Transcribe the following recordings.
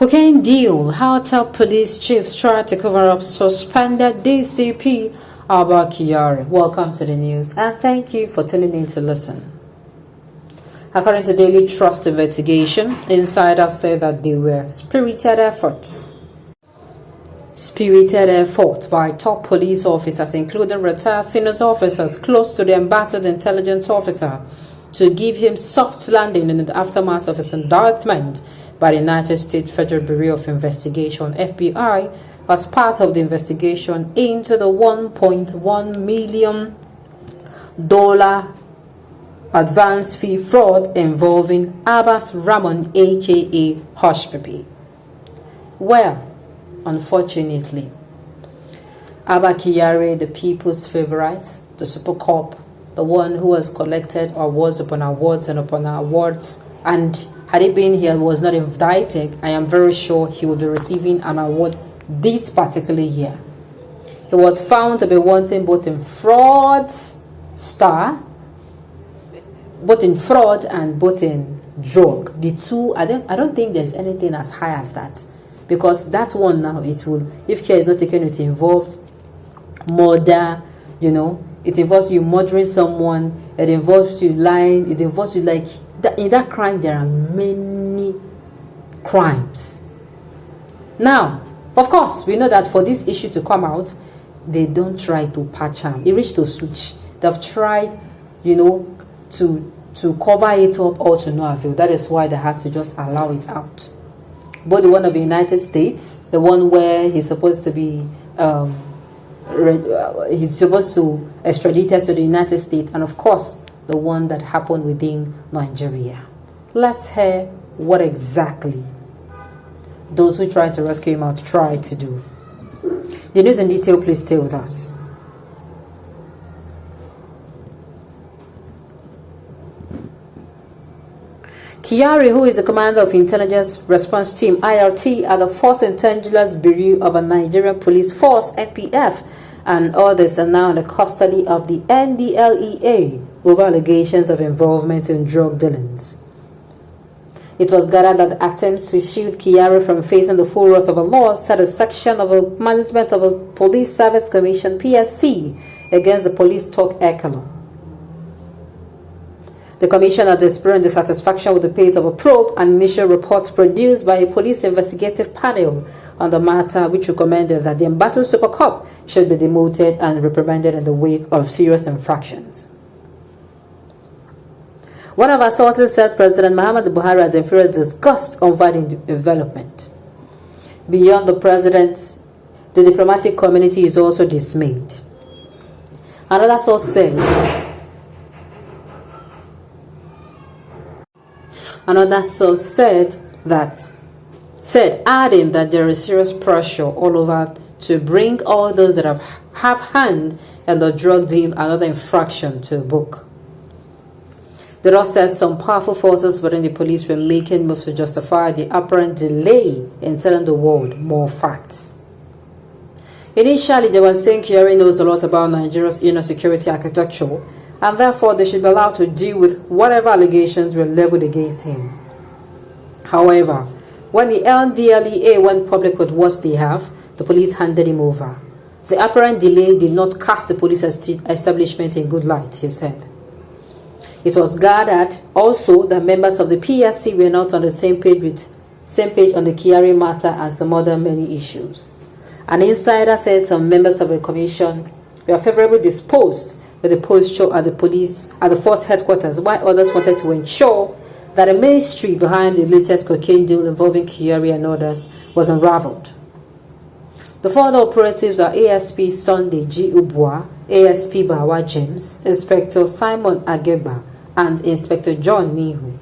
Cocaine deal. How top police chiefs try to cover up suspended DCP Abba Kyari. Welcome to the news and thank you for tuning in to listen. According to Daily Trust investigation, insiders say that they were spirited efforts by top police officers, including retired senior officers close to the embattled intelligence officer, to give him soft landing in the aftermath of his indictment by the United States Federal Bureau of Investigation (FBI) as part of the investigation into the $1.1 million advance fee fraud involving Abbas Rahman aka Hush Puppy. Well, unfortunately, Abba Kyari, the people's favorite, the super cop, the one who has collected awards upon awards and upon awards, and had he been here, was not indicted, I am very sure he will be receiving an award this particular year. He was found to be wanting both in fraud and both in drug. The two, I don't think there's anything as high as that, because that one now, it will, if care is not taken, it involves murder. It involves you murdering someone, it involves you lying, it involves you in that crime there are many crimes. Now, of course, we know that for this issue to come out, they don't try to patch them. It reached to switch. They've tried, to cover it up or to no avail. That is why they had to just allow it out. Both the one of the United States, the one where he's supposed to be extradited to the United States, and of course the one that happened within Nigeria. Let's hear what exactly those who tried to rescue him out tried to do. The news in detail, please stay with us. Kyari, who is the commander of Intelligence Response Team (IRT) at the Force Intelligence Bureau of a Nigerian Police Force (NPF), and others are now in the custody of the NDLEA over allegations of involvement in drug dealings. It was gathered that the attempts to shield Kyari from facing the full wrath of the law set a section of the management of a Police Service Commission (PSC) against the police talk echelon. The commission has experienced dissatisfaction with the pace of a probe and initial reports produced by a police investigative panel on the matter, which recommended that the embattled super cop should be demoted and reprimanded in the wake of serious infractions. One of our sources said President Muhammadu Buhari has experienced disgust over the development. Beyond the president, the diplomatic community is also dismayed. Another source said adding that there is serious pressure all over to bring all those that have hand in the drug deal and other infraction to book. The law says some powerful forces within the police were making moves to justify the apparent delay in telling the world more facts. Initially, they were saying Kyari knows a lot about Nigeria's inner security architecture, and therefore they should be allowed to deal with whatever allegations were leveled against him. However, when the NDLEA went public with what they have, the police handed him over. The apparent delay did not cast the police establishment in good light, he said. It was gathered also that members of the PSC were not on the same page on the Kyari matter and some other many issues. An insider said some members of the commission were favorably disposed with the posture at the force headquarters, while others wanted to ensure that the mystery behind the latest cocaine deal involving Kyari and others was unraveled. The further operatives are ASP Sunday G. Ubwa, ASP Bawa James, Inspector Simon Ageba, and Inspector John Nihu.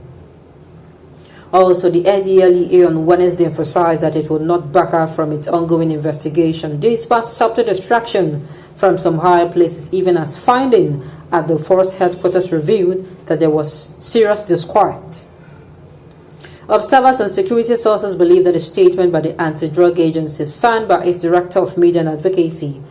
Also, the NDLEA on Wednesday emphasized that it would not back out from its ongoing investigation, despite subtle distraction from some higher places, even as finding at the force headquarters revealed that there was serious disquiet. Observers and security sources believe that a statement by the anti-drug agency signed by its director of media and advocacy,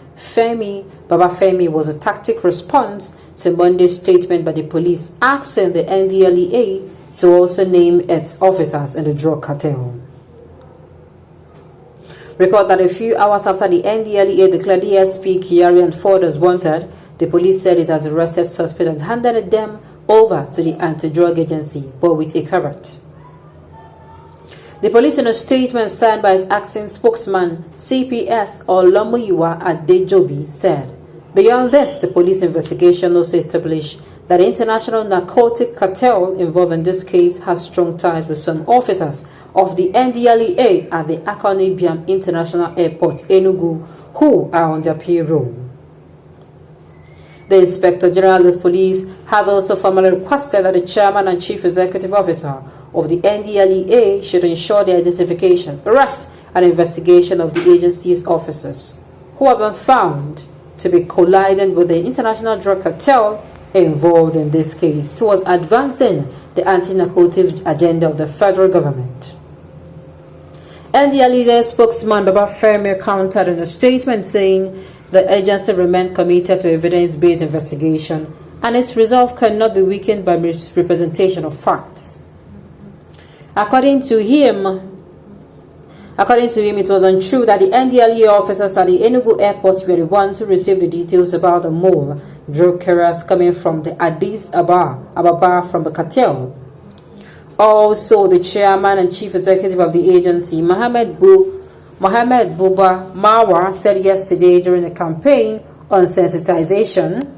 Baba Femi, was a tactic response to Monday's statement by the police asking the NDLEA to also name its officers in the drug cartel. Record that a few hours after the NDLEA declared DSP Kyari and Ford as wanted, the police said it has arrested suspects and handed them over to the anti-drug agency, but with a caveat. The police, in a statement signed by its acting spokesman, CPS Olomuyiwa Adejobi, said, beyond this, the police investigation also established that the international narcotic cartel involved in this case has strong ties with some officers of the NDLEA at the Akoni Biam International Airport, Enugu, who are on their payroll. The Inspector General of Police has also formally requested that the Chairman and Chief Executive Officer of the NDLEA should ensure the identification, arrest, and investigation of the agency's officers who have been found to be colliding with the international drug cartel involved in this case towards advancing the anti-narcotic agenda of the federal government. NDLEA spokesman Baba Femi countered in a statement saying the agency remained committed to evidence-based investigation and its resolve cannot be weakened by misrepresentation of facts. According to him, it was untrue that the NDLEA officers at the Enugu airport were the ones who received the details about the mole drug carriers coming from the Addis Ababa from the cartel. Also, the chairman and chief executive of the agency, Mohammed Buba Marwa, said yesterday during a campaign on sensitization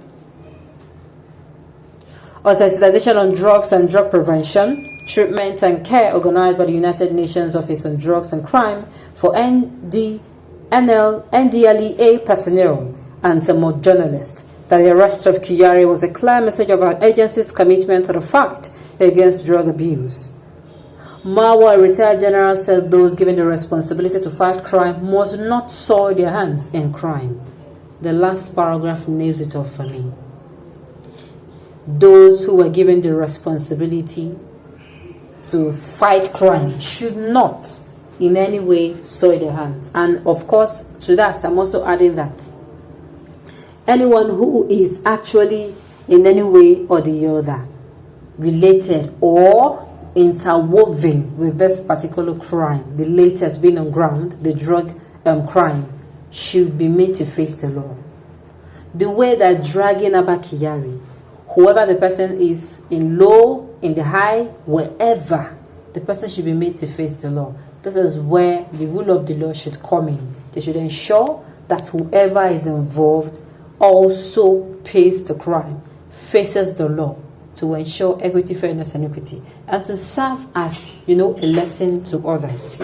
on drugs and drug prevention, treatment and care organized by the United Nations Office on Drugs and Crime for NDLEA personnel and some more journalists, that the arrest of Kyari was a clear message of our agency's commitment to the fight against drug abuse. Marwa, a retired general, said those given the responsibility to fight crime must not soil their hands in crime. The last paragraph nails it off for me. Those who were given the responsibility to fight crime should not in any way soil their hands. And of course, to that, I'm also adding that anyone who is actually in any way or the other related or interwoven with this particular crime, the latest being on ground, the drug crime, should be made to face the law. The way that dragging Abba Kyari, whoever the person is, in low, in the high, wherever, the person should be made to face the law. This is where the rule of the law should come in. They should ensure that whoever is involved also pays the crime, faces the law, to ensure equity, fairness, and equity, and to serve as, a lesson to others.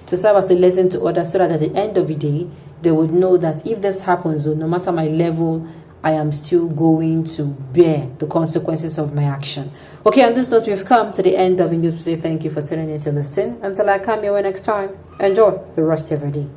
To serve as a lesson to others, so that at the end of the day, they would know that if this happens, no matter my level, I am still going to bear the consequences of my action. Okay, on this note, we've come to the end of the news to say thank you for tuning in to listen. Until I come your way next time, enjoy the rest of your day.